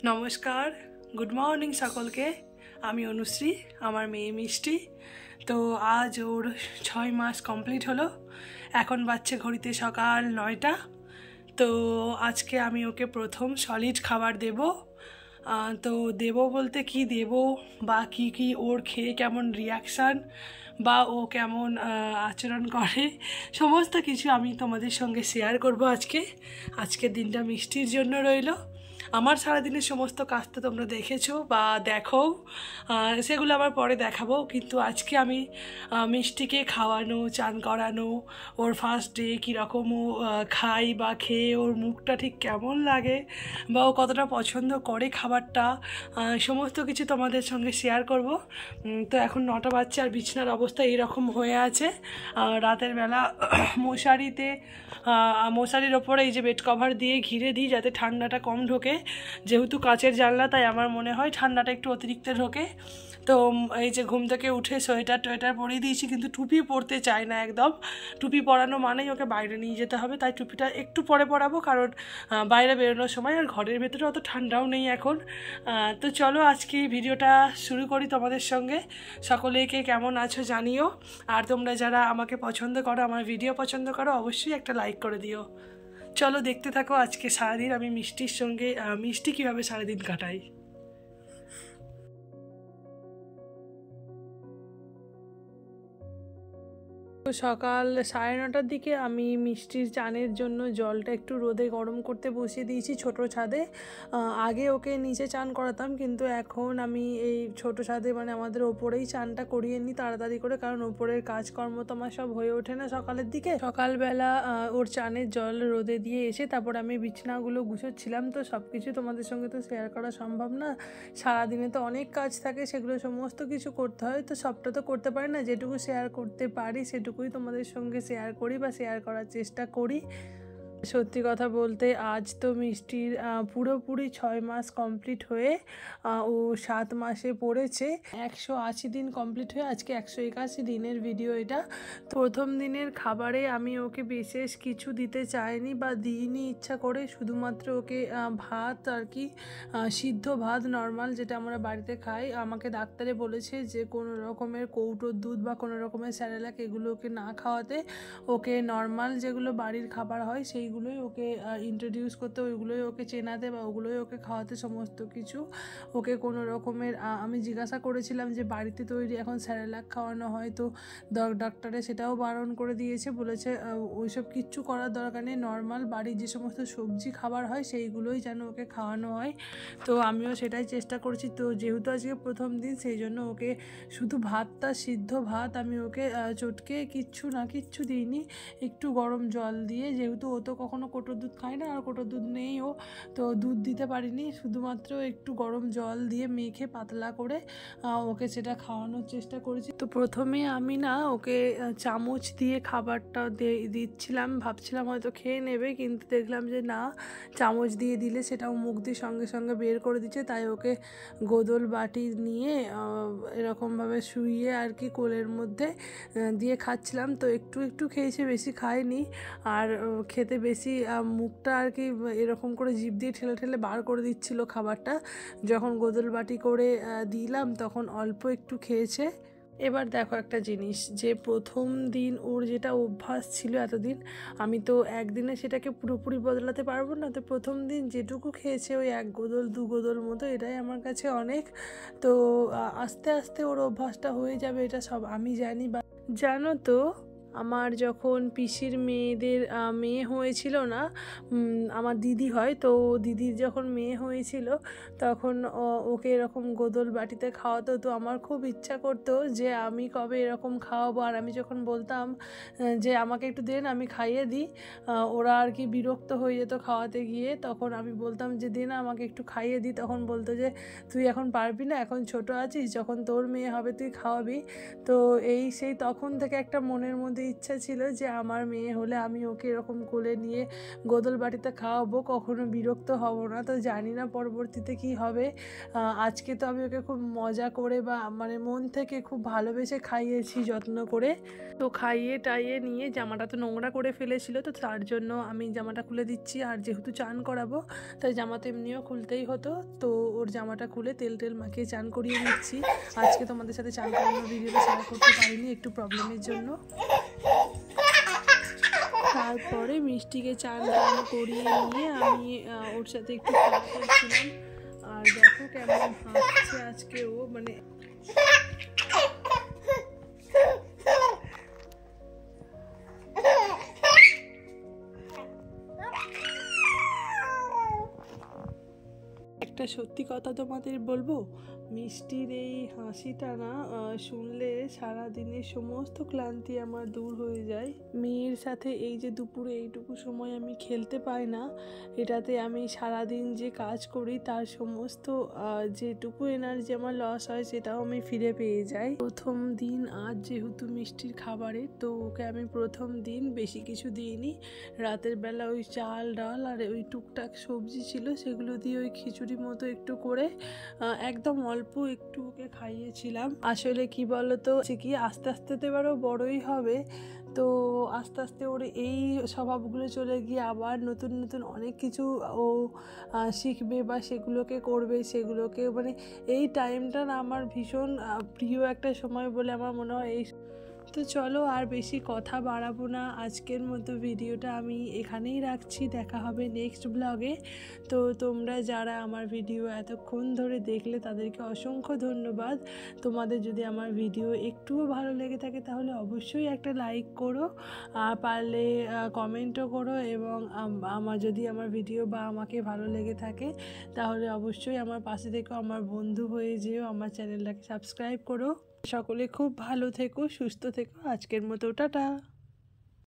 নমস্কার, good morning সকলকে। আমি অনুশ্রী, আমার মেয়ে মিষ্টি। তো আজ ওর 6 মাস কমপ্লিট হলো। এখন বাজছে ঘড়িতে সকাল 9টা। তো আজকে আমি ওকে প্রথম সলিড খাবার দেব। তো দেব বলতে কি দেব বা কি ওর খেয়ে কেমন রিয়াকশান বা ও কেমন আচরণ করে সমস্ত কিছু আমি তোমাদের সঙ্গে শেয়ার করব আজকের দিনটা মিষ্টির জন্য রইল। আমার সারাদিনের সমস্ত কাজ তো তোমরা দেখেছো বা দেখো, সেগুলো আবার পরে দেখাবো। কিন্তু আজকে আমি মিষ্টিকে খাওয়ানো, চান করানো, ওর ফার্স্ট ডে কীরকম ও খাই বা খেয়ে ওর মুখটা ঠিক কেমন লাগে বা ও কতটা পছন্দ করে খাবারটা, সমস্ত কিছু তোমাদের সঙ্গে শেয়ার করব। তো এখন 9টা বাজছে আর বিছানার অবস্থা এইরকম হয়ে আছে। রাতের বেলা মশারির ওপরে এই যে বেড কভার দিয়ে ঘিরে দিই যাতে ঠান্ডাটা কম ঢোকে। যেহেতু কাচের জানলা, তাই আমার মনে হয় ঠান্ডাটা একটু অতিরিক্ত ঢোকে। তো এই যে ঘুম থেকে উঠে সোয়েটার পরিয়ে দিয়েছি, কিন্তু টুপি পরতে চায় না একদম। টুপি পরানো মানেই ওকে বাইরে নিয়ে যেতে হবে, তাই টুপিটা একটু পরে পরাবো, কারণ বাইরে বেরোনোর সময় আর ঘরের ভেতরে অত ঠান্ডাও নেই এখন। তো চলো আজকে ভিডিওটা শুরু করি তোমাদের সঙ্গে। সকলেকে কেমন আছো জানিও, আর তোমরা যারা আমাকে পছন্দ করো, আমার ভিডিও পছন্দ করো, অবশ্যই একটা লাইক করে দিও। চলো দেখতে থাকো আজকে সারাদিন আমি মিষ্টির সঙ্গে মিষ্টি কীভাবে সারাদিন কাটাই। তো সকাল 9:30টার দিকে আমি মিষ্টির চানের জন্য জলটা একটু রোদে গরম করতে বসিয়ে দিয়েছি ছোটো ছাদে। আগে ওকে নিচে চান করাতাম, কিন্তু এখন আমি এই ছোটো ছাদে মানে আমাদের ওপরেই চানটা করিয়ে নিই তাড়াতাড়ি করে, কারণ ওপরের কাজকর্ম তো আমার সব হয়ে ওঠে না সকালের দিকে। সকালবেলা ওর চানের জল রোদে দিয়ে এসে তারপর আমি বিছানাগুলো গুছোচ্ছিলাম। তো সব কিছু তোমাদের সঙ্গে তো শেয়ার করা সম্ভব না, সারাদিনে তো অনেক কাজ থাকে, সেগুলো সমস্ত কিছু করতে হয়, তো সবটা তো করতে পারি না। যেটুকু শেয়ার করতে পারি সেটুকুই তোমাদের সঙ্গে শেয়ার করি বা শেয়ার করার চেষ্টা করি। সত্যি কথা বলতে আজ তো মিষ্টির পুরোপুরি 6 মাস কমপ্লিট হয়ে ও 7 মাসে পড়েছে। 180 দিন কমপ্লিট হয়ে আজকে 181 দিনের ভিডিও এটা। তো প্রথম দিনের খাবারে আমি ওকে বিশেষ কিছু দিতে চাইনি বা দিইনি ইচ্ছা করে, শুধুমাত্র ওকে ভাত আর কি, সিদ্ধ ভাত নর্মাল যেটা আমরা বাড়িতে খাই। আমাকে ডাক্তারে বলেছে যে কোনো রকমের কৌটোর দুধ বা কোনো রকমের স্যারেলাক এগুলো ওকে না খাওয়াতে, ওকে নর্মাল যেগুলো বাড়ির খাবার হয় সেইগুলোই ওকে ইন্ট্রোডিউস করতে, ওইগুলোই ওকে চেনাতে বা ওগুলোই ওকে খাওয়াতে সমস্ত কিছু। ওকে কোনো রকমের আমি জিজ্ঞাসা করেছিলাম যে বাড়িতে তৈরি এখন স্যারেলাক খাওয়ানো হয়, তো ডাক্তারে সেটাও বারণ করে দিয়েছে, বলেছে ওইসব কিচ্ছু করার দরকার নেই, নর্মাল বাড়ির যে সমস্ত সবজি খাবার হয় সেইগুলোই যেন ওকে খাওয়ানো হয়। তো আমিও সেটাই চেষ্টা করছি। তো যেহেতু আজকে প্রথম দিন, সেই জন্য ওকে শুধু ভাতটা, সিদ্ধ ভাত আমি ওকে চটকে কিচ্ছু দিইনি, একটু গরম জল দিয়ে, যেহেতু ও তো কখনো কোটোর দুধ খায় না আর কোটোর দুধ নেই, ও তো দুধ দিতে পারিনি, শুধুমাত্র একটু গরম জল দিয়ে মেখে পাতলা করে ওকে সেটা খাওয়ানোর চেষ্টা করেছি। তো প্রথমে আমি না ওকে চামচ দিয়ে খাবারটা দিচ্ছিলাম, ভাবছিলাম হয়তো খেয়ে নেবে, কিন্তু দেখলাম যে না, চামচ দিয়ে দিলে সেটাও মুখ দিয়ে সঙ্গে সঙ্গে বের করে দিচ্ছে। তাই ওকে গোদল বাটি নিয়ে এরকমভাবে শুইয়ে আর কি কোলের মধ্যে দিয়ে খাচ্ছিলাম। তো একটু খেয়েছে, বেশি খায়নি। আর খেতে বেশি মুখটা আর কি এরকম করে জিভ দিয়ে ঠেলে বার করে দিচ্ছিল খাবারটা। যখন গোদল বাটি করে দিলাম তখন অল্প একটু খেয়েছে। এবার দেখো একটা জিনিস, যে প্রথম দিন ওর যেটা অভ্যাস ছিল এতদিন, আমি তো একদিনে সেটাকে পুরোপুরি বদলাতে পারবো না। তো প্রথম দিন যেটুকু খেয়েছে ওই 1 গোদল 2 গোদল মতো, এটাই আমার কাছে অনেক। তো আস্তে আস্তে ওর অভ্যাসটা হয়ে যাবে, এটা সব আমি জানি। বা জানো তো, আমার যখন পিসির মেয়েদের মেয়ে হয়েছিল না, আমার দিদি হয়, তো দিদির যখন মেয়ে হয়েছিল তখন ওকে এরকম গোদল বাটিতে খাওয়াতো। তো আমার খুব ইচ্ছা করতো যে আমি কবে এরকম খাওয়াবো। আর আমি যখন বলতাম যে আমাকে একটু দেন আমি খাইয়ে দিই, ওরা আর কি বিরক্ত হয়ে যেত খাওয়াতে গিয়ে। তখন আমি বলতাম যে দে না আমাকে একটু খাইয়ে দিই, তখন বলতো যে তুই এখন পারবি না, এখন ছোট আছিস, যখন তোর মেয়ে হবে তুই খাওয়াবি। তো সেই তখন থেকে একটা মনের মধ্যে ইচ্ছা ছিল যে আমার মেয়ে হলে আমি ওকে এরকম কোলে নিয়ে গোদল বাটিতে খাওয়াবো, কখনো বিরক্ত হব না। তো জানি না পরবর্তীতে কি হবে। আজকে তো আমি ওকে খুব মজা করে বা মানে মন থেকে খুব ভালোবেসে খাইয়েছি যত্ন করে। তো খাইয়ে টাইয়ে নিয়ে জামাটা তো নোংরা করে ফেলেছিল, তো তার জন্য আমি জামাটা খুলে দিচ্ছি। আর যেহেতু চান করাবো তাই জামা তো এমনিও খুলতেই হতো, তো ওর জামাটা খুলে তেল টেল মাখিয়ে চান করিয়ে নিচ্ছি। আজকে তোমাদের সাথে চান করানোর ভিডিওটা শেয়ার করতে পারিনি একটু প্রবলেমের জন্য। তারপরে মিষ্টিকে চান করিয়ে নিয়ে আমি ওর সাথে একটু খেলা করছিলাম। আর দেখো কেমন হাসছে আজকে ও, মানে একটা সত্যি কথা তোমাদের বলবো, মিষ্টির এই হাসিটা না শুনলে সারাদিনের সমস্ত ক্লান্তি আমার দূর হয়ে যায়। মেয়ের সাথে এই যে দুপুরে এইটুকু সময় আমি খেলতে পাই না, এটাতে আমি সারাদিন যে কাজ করি তার সমস্ত যেটুকু এনার্জি আমার লস হয় সেটাও আমি ফিরে পেয়ে যাই। প্রথম দিন আজ যেহেতু মিষ্টির খাবারে, তো ওকে আমি প্রথম দিন বেশি কিছু দিইনি। রাতের বেলা ওই চাল ডাল আর ওই টুকটাক সবজি ছিল সেগুলো দিয়ে ওই খিচুড়ি মতো একটু করে একদম অল্প একটু ওকে খাইয়েছিলাম। আসলে কি বলতো কি আস্তে আস্তে তো এবারও বড়ই হবে, তো আস্তে আস্তে ওর এই স্বভাবগুলো চলে গিয়ে আবার নতুন নতুন অনেক কিছু ও শিখবে বা সেগুলোকে করবে, সেগুলোকে মানে এই টাইমটা না আমার ভীষণ প্রিয় একটা সময় বলে আমার মনে হয়। এই তো চলো আর বেশি কথা বাড়াবো না, আজকের মতো ভিডিওটা আমি এখানেই রাখছি। দেখা হবে নেক্সট ব্লগে। তো তোমরা যারা আমার ভিডিও এতক্ষণ ধরে দেখলে তাদেরকে অসংখ্য ধন্যবাদ। তোমাদের যদি আমার ভিডিও একটুও ভালো লেগে থাকে তাহলে অবশ্যই একটা লাইক করো, আর পারলে কমেন্টও করো, এবং আমার যদি আমার ভিডিও বা আমাকে ভালো লেগে থাকে তাহলে অবশ্যই আমার পাশে থেকেও আমার বন্ধু হয়ে যেও, আমার চ্যানেলটাকে সাবস্ক্রাইব করো। সকলে খুব ভালো থেকো, সুস্থ থেকো। আজকের মতো টাটা।